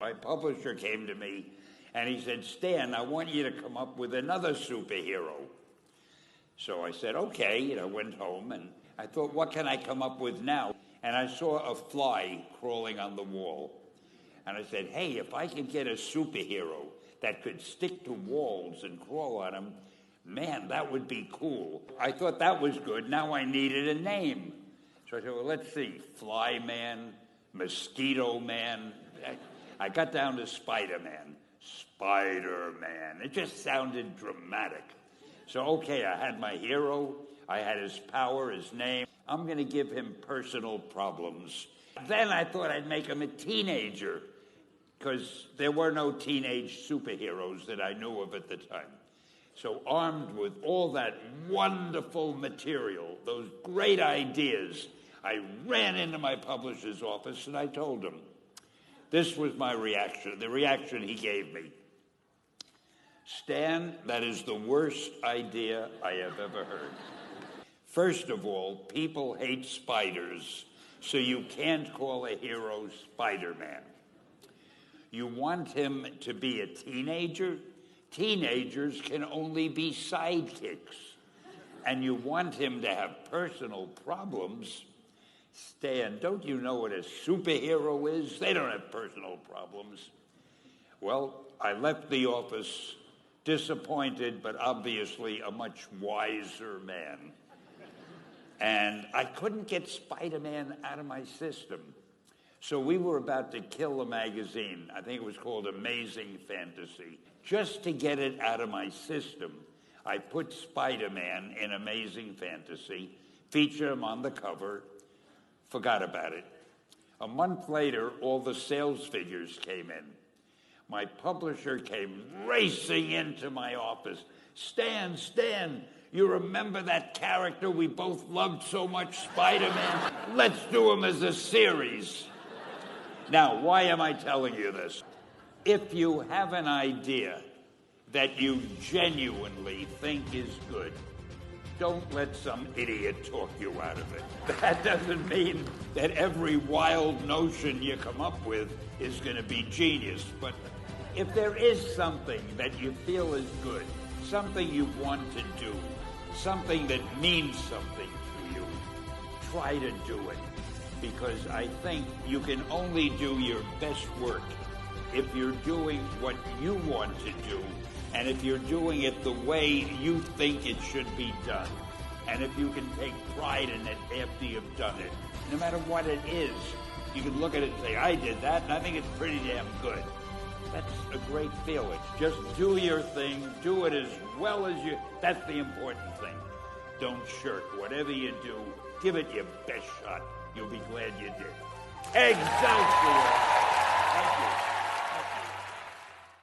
My publisher came to me and he said, Stan, I want you to come up with another superhero. So I said, okay, went home and I thought, what can I come up with now? And I saw a fly crawling on the wall. And I said, hey, if I could get a superhero that could stick to walls and crawl on them, man, that would be cool. I thought that was good. Now I needed a name. So I said, well, let's see, Fly Man, Mosquito Man. I got down to Spiderman. Spider-Man. It just sounded dramatic. So, okay, I had my hero. I had his power, his name. I'm going to give him personal problems. Then I thought I'd make him a teenager, because there were no teenage superheroes that I knew of at the time. So armed with all that wonderful material, those great ideas, I ran into my publisher's office and I told him. This was my reaction, the reaction he gave me. Stan, that is the worst idea I have ever heard. First of all, people hate spiders, so you can't call a hero Spider-Man. You want him to be a teenager? Teenagers can only be sidekicks. And you want him to have personal problems? Stan, don't you know what a superhero is? They don't have personal problems. Well, I left the office disappointed, but obviously a much wiser man. And I couldn't get Spider-Man out of my system. So we were about to kill a magazine. I think it was called Amazing Fantasy. Just to get it out of my system, I put Spider-Man in Amazing Fantasy, featured him on the cover, forgot about it. A month later, all the sales figures came in. My publisher came racing into my office. Stan, you remember that character we both loved so much, Spider-Man? Let's do him as a series. Now, why am I telling you this? If you have an idea that you genuinely think is good, don't let some idiot talk you out of it. That doesn't mean that every wild notion you come up with is going to be genius. But if there is something that you feel is good, something you want to do, something that means something to you, try to do it. Because I think you can only do your best work if you're doing what you want to do, and if you're doing it the way you think it should be done, and if you can take pride in it after you've done it. No matter what it is, you can look at it and say, I did that, and I think it's pretty damn good. That's a great feeling. Just do your thing, do it as well as you... That's the important thing. Don't shirk. Whatever you do, give it your best shot. You'll be glad you did. Excelsior!